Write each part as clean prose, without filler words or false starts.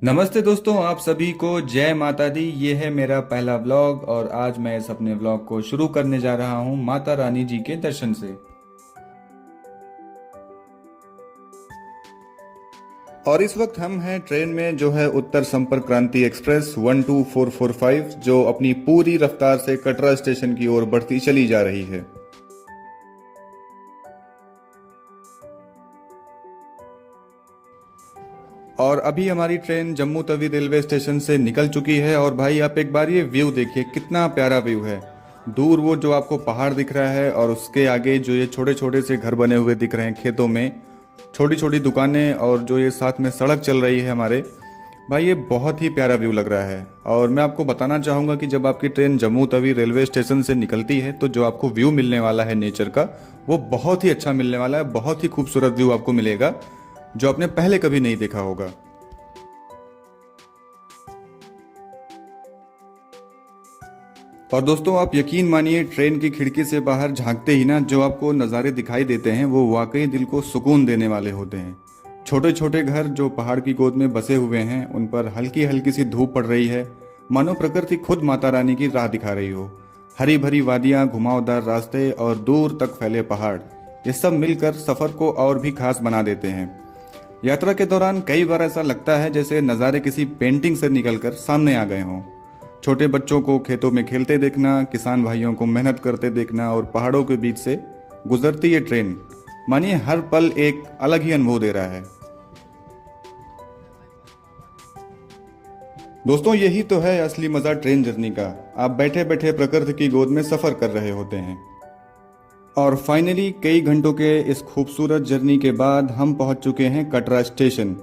नमस्ते दोस्तों, आप सभी को जय माता दी। ये है मेरा पहला व्लॉग और आज मैं इस अपने व्लॉग को शुरू करने जा रहा हूँ माता रानी जी के दर्शन से। और इस वक्त हम हैं ट्रेन में, जो है उत्तर संपर्क क्रांति एक्सप्रेस 12445, जो अपनी पूरी रफ्तार से कटरा स्टेशन की ओर बढ़ती चली जा रही है। और अभी हमारी train Jammu Tawi railway station से निकल चुकी है। और भाई आप एक बार ये व्यू देखिए, कितना प्यारा व्यू है। दूर वो जो आपको पहाड़ दिख रहा है और उसके आगे जो ये छोटे छोटे से घर बने हुए दिख रहे हैं खेतों में, छोटी छोटी दुकानें, और जो ये साथ में सड़क चल रही है हमारे, भाई ये बहुत ही प्यारा व्यू लग रहा है। और मैं आपको बताना चाहूँगा कि जब आपकी train Jammu Tawi railway station से निकलती है तो जो आपको व्यू मिलने वाला है नेचर का, वो बहुत ही अच्छा मिलने वाला है। बहुत ही खूबसूरत व्यू आपको मिलेगा जो आपने पहले कभी नहीं देखा होगा। और दोस्तों आप यकीन मानिए, ट्रेन की खिड़की से बाहर झांकते ही ना जो आपको नज़ारे दिखाई देते हैं वो वाकई दिल को सुकून देने वाले होते हैं। छोटे छोटे घर जो पहाड़ की गोद में बसे हुए हैं, उन पर हल्की हल्की सी धूप पड़ रही है, मानो प्रकृति खुद माता रानी की राह दिखा रही हो। हरी भरी वादियाँ, घुमावदार रास्ते और दूर तक फैले पहाड़, ये सब मिलकर सफ़र को और भी खास बना देते हैं। यात्रा के दौरान कई बार ऐसा लगता है जैसे नज़ारे किसी पेंटिंग से निकलकर सामने आ गए हों। छोटे बच्चों को खेतों में खेलते देखना, किसान भाइयों को मेहनत करते देखना और पहाड़ों के बीच से गुजरती ये ट्रेन, मानिए हर पल एक अलग ही अनुभव दे रहा है। दोस्तों यही तो है असली मजा ट्रेन जर्नी का। आप बैठे बैठे प्रकृति की गोद में सफर कर रहे होते हैं। और फाइनली कई घंटों के इस खूबसूरत जर्नी के बाद हम पहुंच चुके हैं कटरा स्टेशन।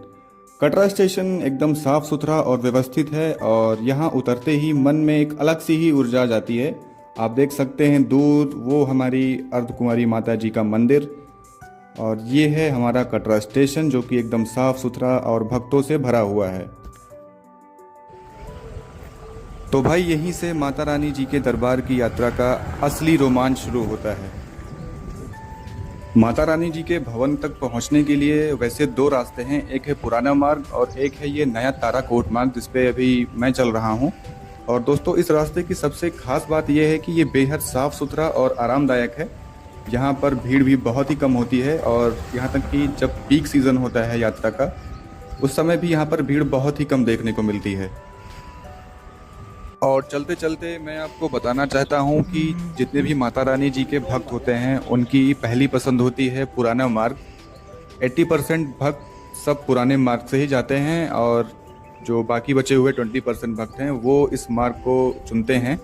कटरा स्टेशन एकदम साफ सुथरा और व्यवस्थित है और यहाँ उतरते ही मन में एक अलग सी ही ऊर्जा आ जाती है। आप देख सकते हैं दूर वो हमारी अर्धकुमारी माता जी का मंदिर, और ये है हमारा कटरा स्टेशन जो कि एकदम साफ सुथरा और भक्तों से भरा हुआ है। तो भाई यहीं से माता रानी जी के दरबार की यात्रा का असली रोमांच शुरू होता है। माता रानी जी के भवन तक पहुंचने के लिए वैसे दो रास्ते हैं, एक है पुराना मार्ग और एक है ये नया ताराकोट मार्ग जिस पे अभी मैं चल रहा हूं। और दोस्तों इस रास्ते की सबसे खास बात यह है कि ये बेहद साफ़ सुथरा और आरामदायक है। यहाँ पर भीड़ भी बहुत ही कम होती है और यहाँ तक कि जब पीक सीज़न होता है यात्रा का, उस समय भी यहाँ पर भीड़ बहुत ही कम देखने को मिलती है। और चलते चलते मैं आपको बताना चाहता हूँ कि जितने भी माता रानी जी के भक्त होते हैं उनकी पहली पसंद होती है पुराना मार्ग। 80% भक्त सब पुराने मार्ग से ही जाते हैं और जो बाकी बचे हुए 20% भक्त हैं वो इस मार्ग को चुनते हैं।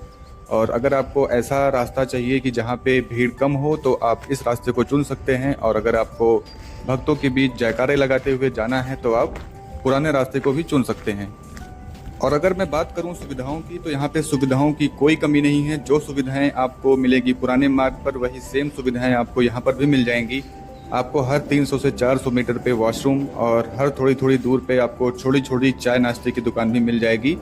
और अगर आपको ऐसा रास्ता चाहिए कि जहाँ पे भीड़ कम हो तो आप इस रास्ते को चुन सकते हैं, और अगर आपको भक्तों के बीच जयकारे लगाते हुए जाना है तो आप पुराने रास्ते को भी चुन सकते हैं। और अगर मैं बात करूं सुविधाओं की, तो यहाँ पे सुविधाओं की कोई कमी नहीं है। जो सुविधाएं आपको मिलेगी पुराने मार्ग पर, वही सेम सुविधाएं आपको यहाँ पर भी मिल जाएंगी। आपको हर 300 से 400 मीटर पे वॉशरूम और हर थोड़ी थोड़ी दूर पे आपको छोटी छोटी चाय नाश्ते की दुकान भी मिल जाएगी।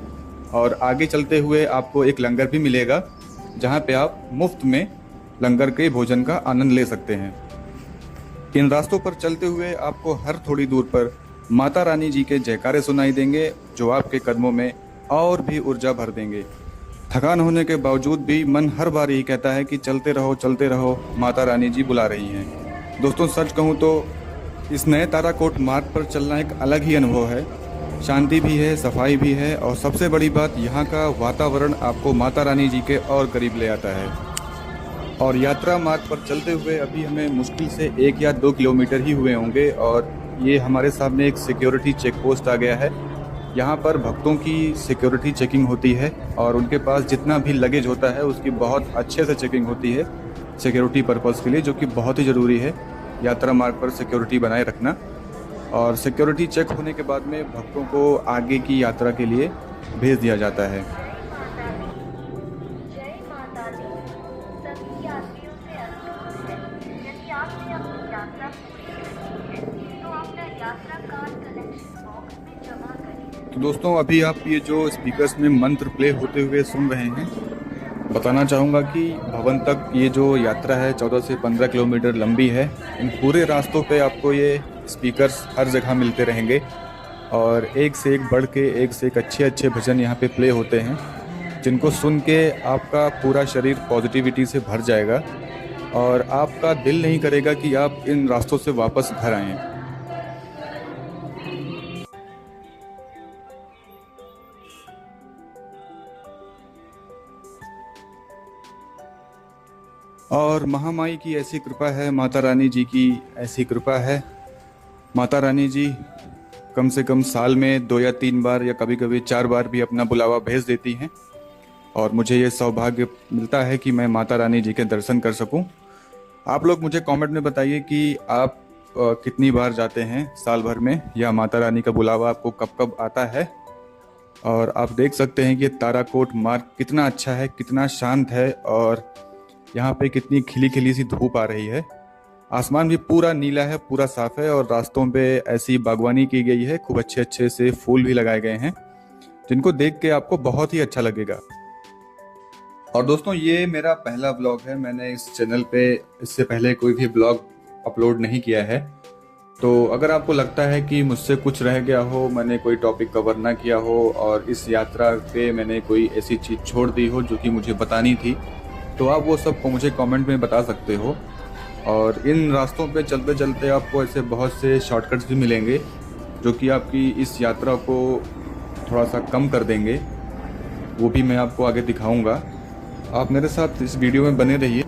और आगे चलते हुए आपको एक लंगर भी मिलेगा जहाँ पे आप मुफ्त में लंगर के भोजन का आनंद ले सकते हैं। इन रास्तों पर चलते हुए आपको हर थोड़ी दूर पर माता रानी जी के जयकारे सुनाई देंगे जो आपके कदमों में और भी ऊर्जा भर देंगे। थकान होने के बावजूद भी मन हर बार यही कहता है कि चलते रहो, माता रानी जी बुला रही हैं। दोस्तों सच कहूँ तो इस नए ताराकोट मार्ग पर चलना एक अलग ही अनुभव है। शांति भी है, सफाई भी है, और सबसे बड़ी बात यहाँ का वातावरण आपको माता रानी जी के और करीब ले आता है। और यात्रा मार्ग पर चलते हुए अभी हमें मुश्किल से 1 या 2 किलोमीटर ही हुए होंगे और ये हमारे सामने एक सिक्योरिटी चेक पोस्ट आ गया है। यहाँ पर भक्तों की सिक्योरिटी चेकिंग होती है और उनके पास जितना भी लगेज होता है उसकी बहुत अच्छे से चेकिंग होती है सिक्योरिटी पर्पज़ के लिए, जो कि बहुत ही ज़रूरी है यात्रा मार्ग पर सिक्योरिटी बनाए रखना। और सिक्योरिटी चेक होने के बाद में भक्तों को आगे की यात्रा के लिए भेज दिया जाता है। जय माता दी। सभी यात्रियों से अनुरोध है, यदि आपने अपनी यात्रा पूरी करनी है तो अपना यात्रा कार्ड कलेक्शन बॉक्स में जमा करें। तो दोस्तों अभी आप ये जो स्पीकर्स में मंत्र प्ले होते हुए सुन रहे हैं, बताना चाहूँगा कि भवन तक ये जो यात्रा है 14 से 15 किलोमीटर लंबी है। इन पूरे रास्तों पे आपको ये स्पीकर्स हर जगह मिलते रहेंगे और एक से एक बढ़ के एक से एक अच्छे अच्छे भजन यहाँ पे प्ले होते हैं, जिनको सुन के आपका पूरा शरीर पॉजिटिविटी से भर जाएगा और आपका दिल नहीं करेगा कि आप इन रास्तों से वापस घर आएं। और महामाई की ऐसी कृपा है, माता रानी जी की ऐसी कृपा है। माता रानी जी कम से कम साल में 2 या 3 बार या कभी कभी 4 बार भी अपना बुलावा भेज देती हैं और मुझे ये सौभाग्य मिलता है कि मैं माता रानी जी के दर्शन कर सकूं। आप लोग मुझे कमेंट में बताइए कि आप कितनी बार जाते हैं साल भर में, या माता रानी का बुलावा आपको कब कब आता है। और आप देख सकते हैं कि ताराकोट मार्ग कितना अच्छा है, कितना शांत है और यहाँ पे कितनी खिली खिली सी धूप आ रही है। आसमान भी पूरा नीला है, पूरा साफ है और रास्तों पे ऐसी बागवानी की गई है, खूब अच्छे अच्छे से फूल भी लगाए गए हैं जिनको देख के आपको बहुत ही अच्छा लगेगा। और दोस्तों, ये मेरा पहला ब्लॉग है। मैंने इस चैनल पे इससे पहले कोई भी ब्लॉग अपलोड नहीं किया है, तो अगर आपको लगता है कि मुझसे कुछ रह गया हो, मैंने कोई टॉपिक कवर ना किया हो और इस यात्रा पे मैंने कोई ऐसी चीज़ छोड़ दी हो जो कि मुझे बतानी थी, तो आप वो सब को मुझे कमेंट में बता सकते हो। और इन रास्तों पे चलते चलते आपको ऐसे बहुत से शॉर्टकट्स भी मिलेंगे जो कि आपकी इस यात्रा को थोड़ा सा कम कर देंगे, वो भी मैं आपको आगे दिखाऊंगा। आप मेरे साथ इस वीडियो में बने रहिए।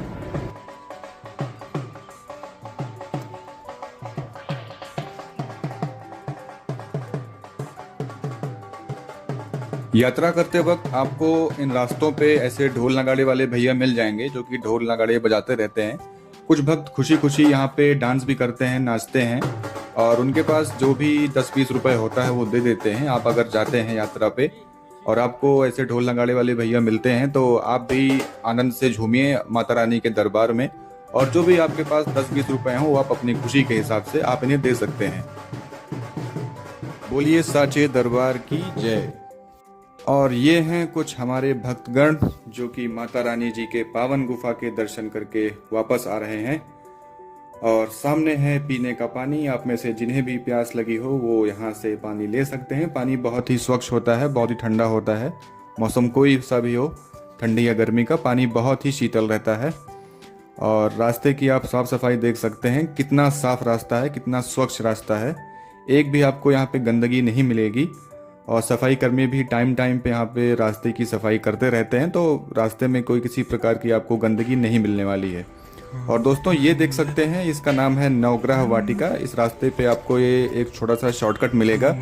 यात्रा करते वक्त आपको इन रास्तों पे ऐसे ढोल नगाड़े वाले भैया मिल जाएंगे जो कि ढोल नगाड़े बजाते रहते हैं। कुछ भक्त खुशी खुशी यहाँ पे डांस भी करते हैं, नाचते हैं और उनके पास जो भी 10-20 रुपए होता है वो दे देते हैं। आप अगर जाते हैं यात्रा पे और आपको ऐसे ढोल नगाड़े वाले भैया मिलते हैं तो आप भी आनंद से झूमिए माता रानी के दरबार में, और जो भी आपके पास 10-20 रुपए हैं वो आप अपनी खुशी के हिसाब से आप इन्हें दे सकते हैं। बोलिए साचे दरबार की जय। और ये हैं कुछ हमारे भक्तगण जो कि माता रानी जी के पावन गुफा के दर्शन करके वापस आ रहे हैं। और सामने है पीने का पानी। आप में से जिन्हें भी प्यास लगी हो वो यहाँ से पानी ले सकते हैं। पानी बहुत ही स्वच्छ होता है, बहुत ही ठंडा होता है। मौसम कोई सा भी हो, ठंडी या गर्मी का, पानी बहुत ही शीतल रहता है। और रास्ते की आप साफ सफाई देख सकते हैं, कितना साफ रास्ता है, कितना स्वच्छ रास्ता है। एक भी आपको यहाँ पे गंदगी नहीं मिलेगी और सफाई कर्मी भी टाइम टाइम पे यहाँ पे रास्ते की सफाई करते रहते हैं, तो रास्ते में कोई किसी प्रकार की आपको गंदगी नहीं मिलने वाली है। और दोस्तों, ये देख सकते हैं, इसका नाम है नवग्रह वाटिका। इस रास्ते पे आपको ये एक छोटा सा शॉर्टकट मिलेगा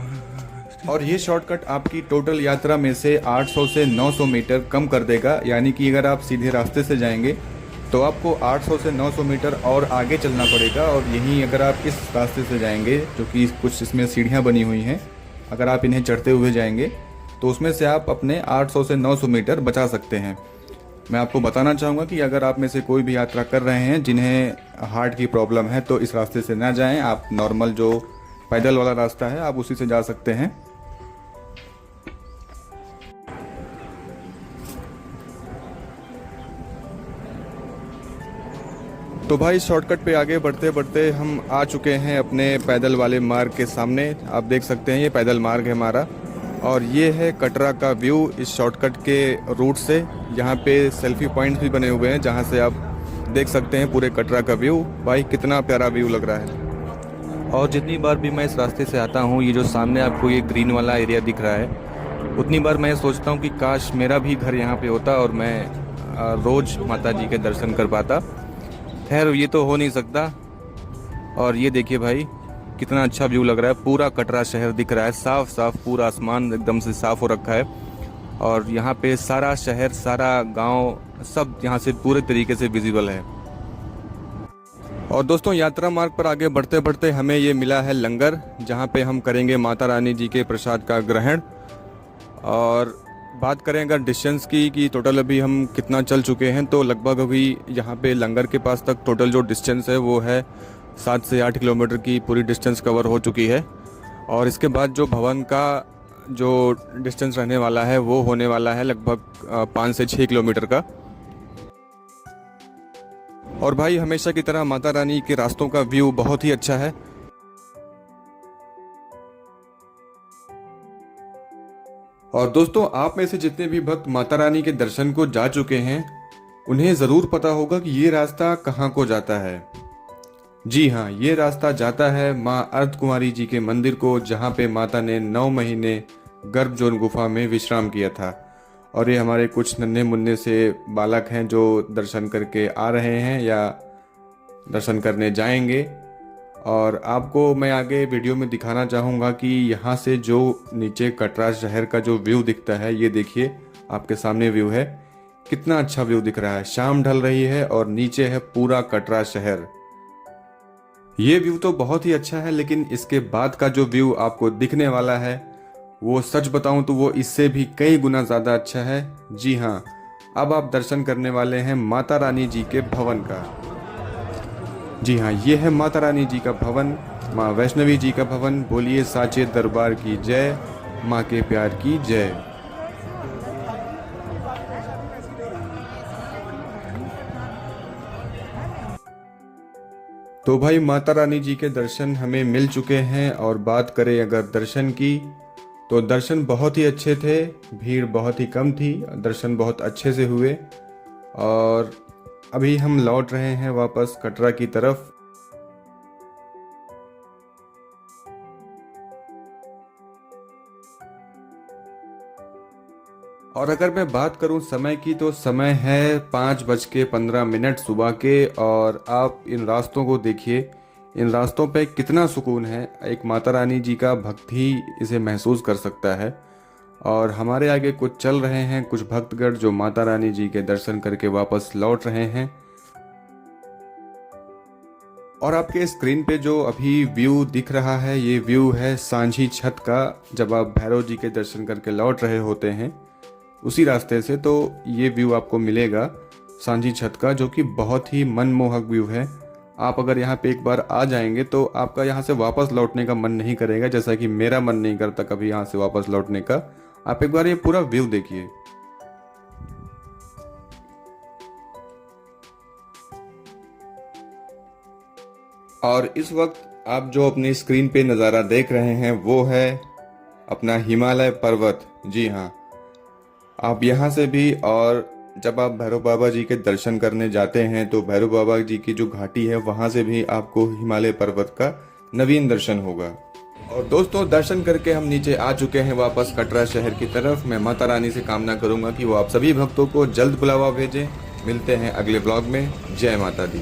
और ये शॉर्टकट आपकी टोटल यात्रा में से 800 से 900 मीटर कम कर देगा। यानी कि अगर आप सीधे रास्ते से जाएंगे तो आपको 800 से 900 मीटर और आगे चलना पड़ेगा, और यहीं अगर आप इस रास्ते से जाएंगे जो कि कुछ इसमें सीढ़ियाँ बनी हुई हैं, अगर आप इन्हें चढ़ते हुए जाएंगे तो उसमें से आप अपने 800 से 900 मीटर बचा सकते हैं। मैं आपको बताना चाहूँगा कि अगर आप में से कोई भी यात्रा कर रहे हैं जिन्हें हार्ट की प्रॉब्लम है तो इस रास्ते से ना जाएं। आप नॉर्मल जो पैदल वाला रास्ता है आप उसी से जा सकते हैं। तो भाई, शॉर्टकट पे आगे बढ़ते बढ़ते हम आ चुके हैं अपने पैदल वाले मार्ग के सामने। आप देख सकते हैं ये पैदल मार्ग है हमारा, और ये है कटरा का व्यू इस शॉर्टकट के रूट से। यहाँ पे सेल्फी पॉइंट्स भी बने हुए हैं जहाँ से आप देख सकते हैं पूरे कटरा का व्यू। भाई, कितना प्यारा व्यू लग रहा है। और जितनी बार भी मैं इस रास्ते से आता हूँ, ये जो सामने आपको ये ग्रीन वाला एरिया दिख रहा है, उतनी बार मैं सोचता हूँ कि काश मेरा भी घर यहाँ पे होता और मैं रोज़ माता जी के दर्शन कर पाता। खैर, ये तो हो नहीं सकता। और ये देखिए भाई, कितना अच्छा व्यू लग रहा है। पूरा कटरा शहर दिख रहा है, साफ साफ, पूरा आसमान एकदम से साफ हो रखा है और यहाँ पे सारा शहर, सारा गांव, सब यहाँ से पूरे तरीके से विजिबल है। और दोस्तों, यात्रा मार्ग पर आगे बढ़ते बढ़ते हमें ये मिला है लंगर, जहाँ पे हम करेंगे माता रानी जी के प्रसाद का ग्रहण। और बात करें अगर डिस्टेंस की कि टोटल अभी हम कितना चल चुके हैं, तो लगभग अभी यहाँ पे लंगर के पास तक टोटल जो डिस्टेंस है वो है 7 से 8 किलोमीटर की पूरी डिस्टेंस कवर हो चुकी है। और इसके बाद जो भवन का जो डिस्टेंस रहने वाला है वो होने वाला है लगभग 5 से 6 किलोमीटर का। और भाई, हमेशा की तरह माता रानी के रास्तों का व्यू बहुत ही अच्छा है। और दोस्तों, आप में से जितने भी भक्त माता रानी के दर्शन को जा चुके हैं, उन्हें ज़रूर पता होगा कि ये रास्ता कहाँ को जाता है। जी हाँ, ये रास्ता जाता है माँ अर्धकुमारी जी के मंदिर को, जहाँ पे माता ने 9 महीने गर्भजोन गुफा में विश्राम किया था। और ये हमारे कुछ नन्हे मुन्ने से बालक हैं जो दर्शन करके आ रहे हैं या दर्शन करने जाएंगे। और आपको मैं आगे वीडियो में दिखाना चाहूँगा कि यहाँ से जो नीचे कटरा शहर का जो व्यू दिखता है, ये देखिए आपके सामने व्यू है, कितना अच्छा व्यू दिख रहा है। शाम ढल रही है और नीचे है पूरा कटरा शहर। ये व्यू तो बहुत ही अच्छा है, लेकिन इसके बाद का जो व्यू आपको दिखने वाला है, वो सच बताऊं तो वो इससे भी कई गुना ज़्यादा अच्छा है। जी हाँ, अब आप दर्शन करने वाले हैं माता रानी जी के भवन का। जी हाँ, ये है माता रानी जी का भवन, माँ वैष्णवी जी का भवन। बोलिए साचे दरबार की जय, माँ के प्यार की जय। तो भाई, माता रानी जी के दर्शन हमें मिल चुके हैं। और बात करें अगर दर्शन की, तो दर्शन बहुत ही अच्छे थे, भीड़ बहुत ही कम थी, दर्शन बहुत अच्छे से हुए। और अभी हम लौट रहे हैं वापस कटरा की तरफ। और अगर मैं बात करूं समय की, तो समय है 5:15 सुबह के। और आप इन रास्तों को देखिए, इन रास्तों पे कितना सुकून है। एक माता रानी जी का भक्त ही इसे महसूस कर सकता है। और हमारे आगे कुछ चल रहे हैं कुछ भक्तगण जो माता रानी जी के दर्शन करके वापस लौट रहे हैं। और आपके स्क्रीन पे जो अभी व्यू दिख रहा है, ये व्यू है सांझी छत का। जब आप भैरव जी के दर्शन करके लौट रहे होते हैं उसी रास्ते से, तो ये व्यू आपको मिलेगा सांझी छत का, जो कि बहुत ही मनमोहक व्यू है। आप अगर यहाँ पे एक बार आ जाएंगे तो आपका यहाँ से वापस लौटने का मन नहीं करेगा, जैसा कि मेरा मन नहीं करता कभी यहाँ से वापस लौटने का। आप एक बार ये पूरा व्यू देखिए। और इस वक्त आप जो अपनी स्क्रीन पे नज़ारा देख रहे हैं वो है अपना हिमालय पर्वत। जी हाँ, आप यहाँ से भी, और जब आप भैरव बाबा जी के दर्शन करने जाते हैं तो भैरव बाबा जी की जो घाटी है वहाँ से भी आपको हिमालय पर्वत का नवीन दर्शन होगा। और दोस्तों, दर्शन करके हम नीचे आ चुके हैं वापस कटरा शहर की तरफ। मैं माता रानी से कामना करूंगा कि वो आप सभी भक्तों को जल्द बुलावा भेजें। मिलते हैं अगले ब्लॉग में। जय माता दी।